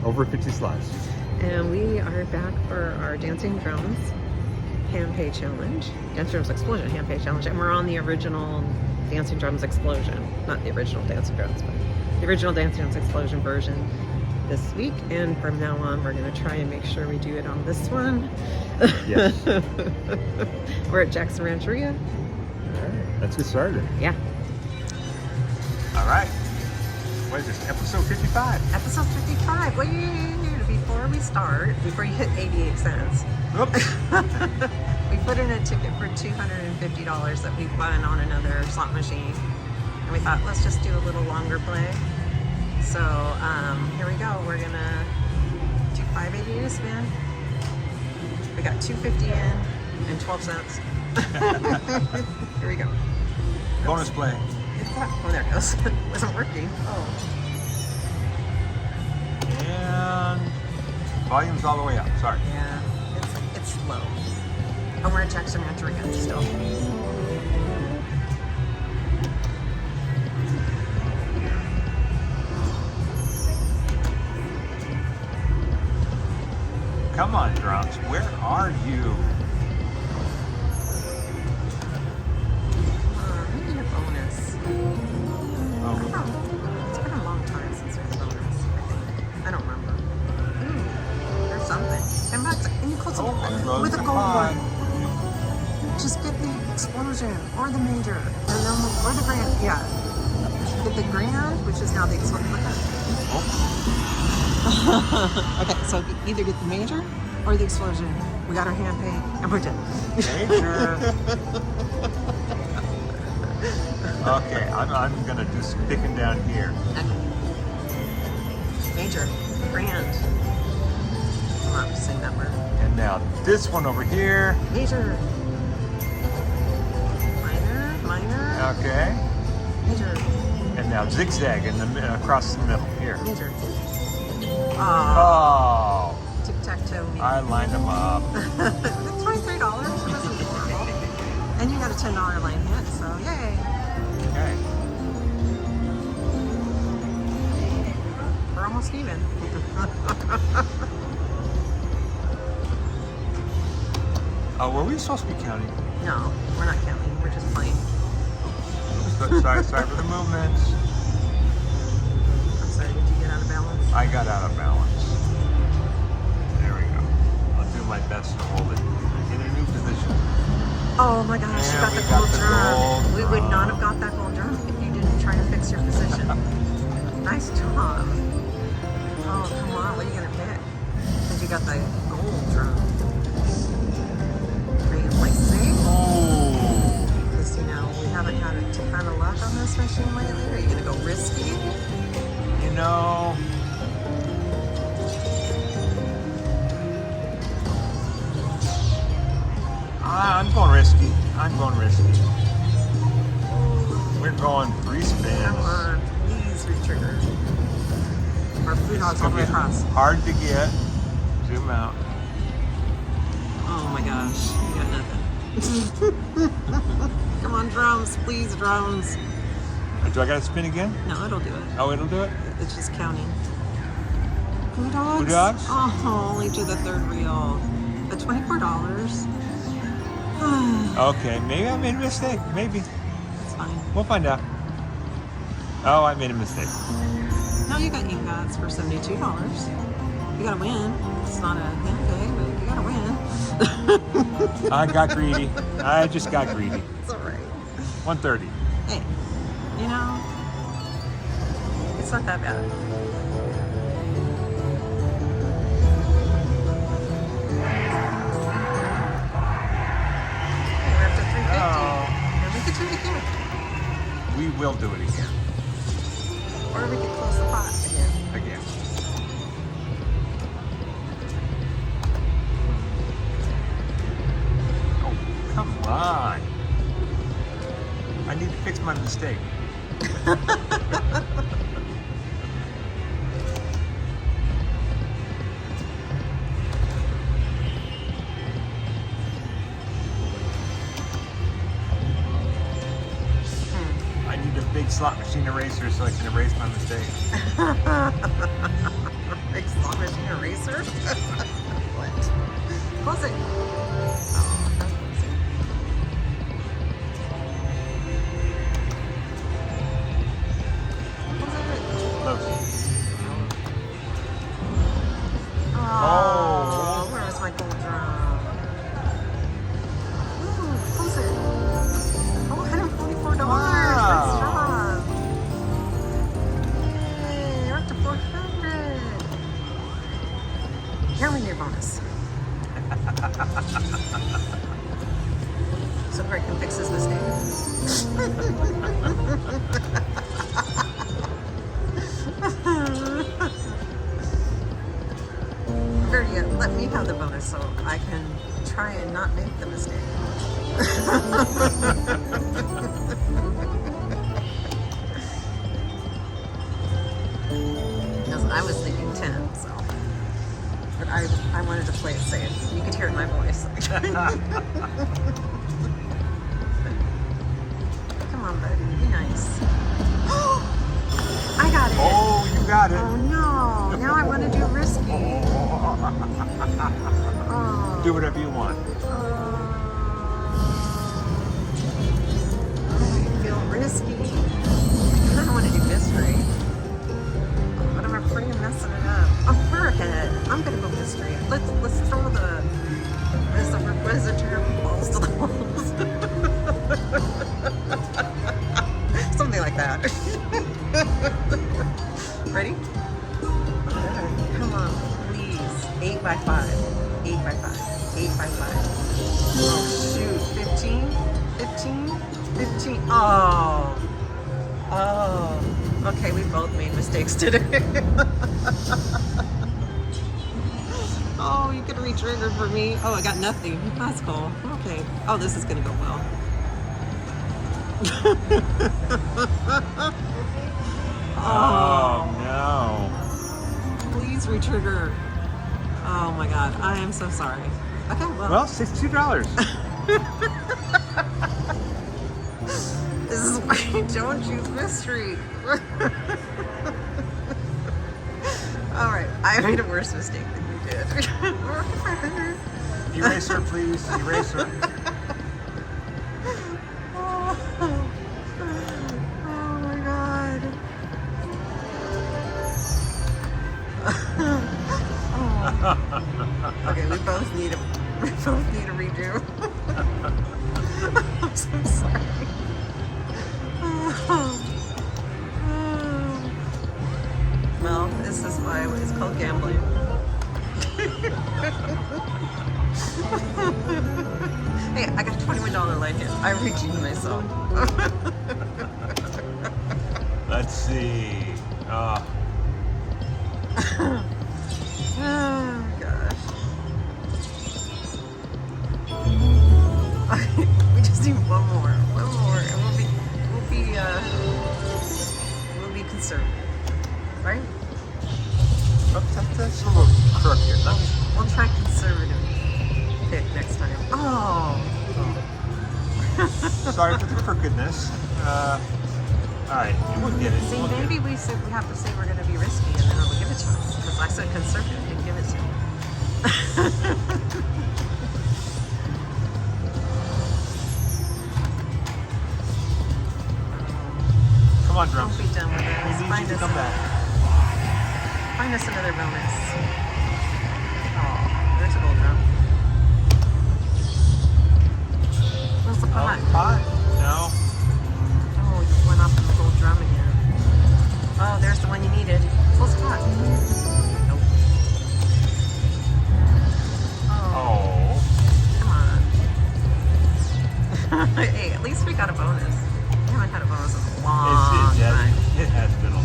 Over 50 slots. And we are back for our Dancing Drums Handpay Challenge. Dancing Drums Explosion Handpay Challenge. And we're on the original Dancing Drums Explosion. Not the original Dancing Drums, but the original Dancing Drums Explosion version this week. And from now on, we're going to try and make sure we do it on this one. Yes. We're at Jackson Rancheria. All right, let's get started. Yeah. All right. What is this? Episode 55. Episode 55. Wait, before we start, before you hit 88 cents, Oops. we put in a ticket for $250 that we won on another slot machine. And we thought, let's just do a little longer play. So here we go. We're going to do $5.88 a spin. We got $2.50 in and 12 cents. Here we go. Bonus play. Oh, there it goes. It wasn't working. Oh. And volume's all the way up. Sorry. Yeah, it's low. And we're at Jackson Rancheria still. Come on, drums. Where are you? Maybe a bonus. Oh. It's been a long time since there's a bonus, I think. I don't remember. Ooh, there's something. $10 and you close with a gold one. Just get the explosion or the major and then or the grand. Yeah. Get the grand, which is now the explosion. Look at it. Okay, so either get the major or the explosion. We got our hand pay and we're done. Major. Okay, I'm gonna do some picking down here. Major, grand. I'm not saying that word. And now this one over here. Major. Minor. Okay. Major. And now zigzag in the across the middle here. Major. Oh, Tic-tac-toe. I lined them up. It's $23. It wasn't horrible. And you got a $10 line hit, so yay. Okay. We're almost even. Oh, were we supposed to be counting? No, we're not counting. We're just playing. Sorry for the movements. I'm sorry, did you get out of balance? I got out of balance. There we go. I'll do my best to hold it in a new position. Oh my gosh, you And got we the got gold the drum. gold We would drum. not have got that gold drum if you didn't try to fix your position. Nice job. Oh, come on, what are you going to pick? Because you got the gold drum. Are you going to play safe? Oh, Because, you know, we haven't had a ton of luck on this machine lately. Are you going to go risky? you know. I'm going risky. We're going 3 spins. Come on, please retrigger. Our food It's hogs all the way gonna be across. hard to get. Zoom out. Oh my gosh, you got nothing. Come on, drums, please, drums. Do I gotta spin again? No, it'll do it. Oh, it'll do it? It's just counting. Food hogs? Food hogs? Oh, only to the third reel. But $24. Okay, maybe I made a mistake. Maybe. It's fine. We'll find out. Oh, I made a mistake. No, you got ink dots for $72. You gotta win. It's not a handpay, but you gotta win. I got greedy. I just got greedy. It's alright. 130. Hey, you know, it's not that bad. Okay, we're up to 350. Oh. And we could do it again. We will do it again. Or we could close the pot again. Again. Oh, come on. I need to fix my mistake. Hmm. I need a big slot machine eraser so I can erase my mistake. Big slot machine eraser? What? Close it. Oh, that's closing. Close it. Close. Oh, where was my gold drum? Ooh, close it. Oh, $144. Wow. Nice job. Yay, we're up to 400. Here we need a bonus. So Greg can fix his mistake. Better yet, let me have the bonus so I can try and not make the mistake. Because I was thinking 10, so. But I wanted to play it safe. You could hear it in my voice. Come on, buddy. Be nice. I got it. Oh, you got it. Oh, no. Now I want to do risky. Oh. Do whatever you want. I feel risky. I don't want to do mystery. But I'm afraid of messing it up. Oh, we're ahead. I'm gonna go mystery. Let's throw the what is the term? Balls to the walls. Something like that. Ready? Come on, please. 8 by 5. 8 by 5. 8 by 5. Oh shoot. 15? 15? 15. Oh. Oh. Okay, we both made mistakes today. Oh, you could re-trigger for me. Oh, I got nothing. That's cool. Okay. Oh, this is gonna go well. Oh no. Please re-trigger. Oh my god, I am so sorry. Okay, Well, $62. This is why you don't choose mystery. Alright, I made a worse mistake than you did. Eraser, please. Eraser. Oh my god. Oh. Okay, we both need a redo. I'm so sorry. Well, this is why it's called gambling. Hey, I got a $21 line here. I redeemed myself. Let's see. Oh gosh. We just need one more, and we'll be conservative, right? That's a little crooked. We'll try conservative pick next time. Oh. Sorry for the crookedness. Alright, we'll get it. See, We'll get maybe it. we have to say we're going to be risky, and then it'll give it to us. Because I said conservative and give it to me. Come on, drums. Don't be done with We this. need you to come back. Find us another bonus. Oh, there's a gold drum. Where's the pot? Pot? No. Oh, you went off on the gold drum again. Oh, there's the one you needed. Where's the pot? Nope. Oh. Come on. Hey, at least we got a bonus. We haven't had a bonus in a long time. It has been a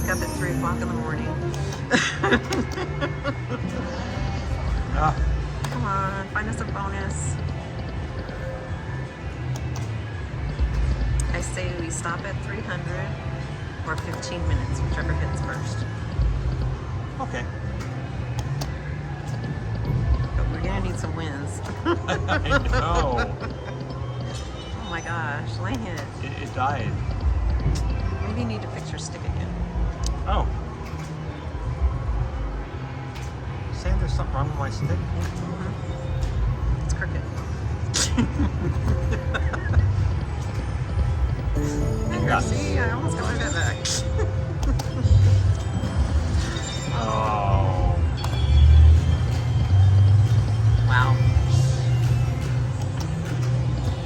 wake up at 3 o'clock in the morning. Ah, Come on, find us a bonus. I say we stop at 300 or 15 minutes, whichever hits first. okay. But we're gonna need some wins. I know. Oh my gosh, Lane hit. It died. Maybe you need to fix your stick again. Oh. You saying there's something wrong with my stick? It's crooked. Yeah. See, I almost got my bet back. Oh. Wow.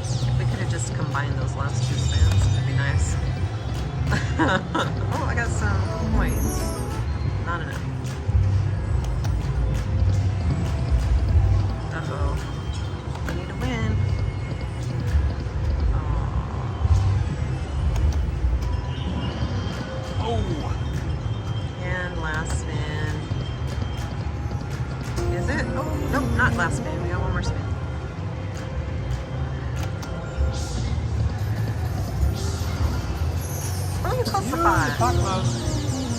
If we could have just combined those last two spins, it'd be nice. Oh, I got some points. Not enough. Uh-oh. I need to win. Oh. And last spin. Is it? Oh, nope, not last spin. We got one more spin. Oh, close to five.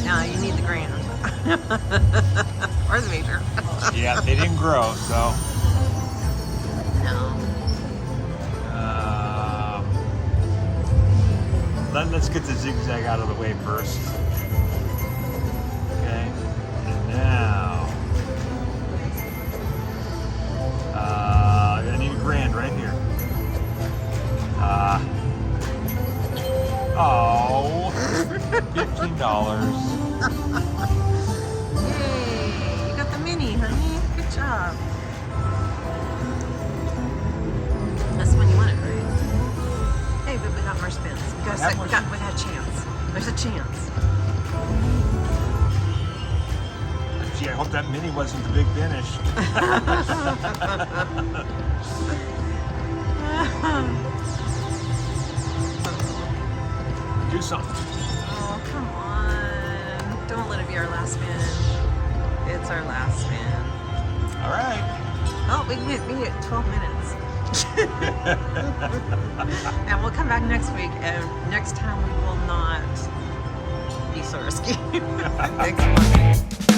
No, you need the grand. Or the major. Yeah, they didn't grow, so. No. Let's get the zigzag out of the way first. Okay. And now. I need a grand right here. Oh. $15. Yay! You got the mini, honey. Good job. That's when you want it, right? Hey, but we got more spins. We got a chance. There's a chance. Gee, I hope that mini wasn't the big finish. Do something. Oh, come on. Don't let it be our last spin. It's our last spin. All right. Oh, we can be at 12 minutes. And we'll come back next week, and next time we will not be so risky. Thanks for watching.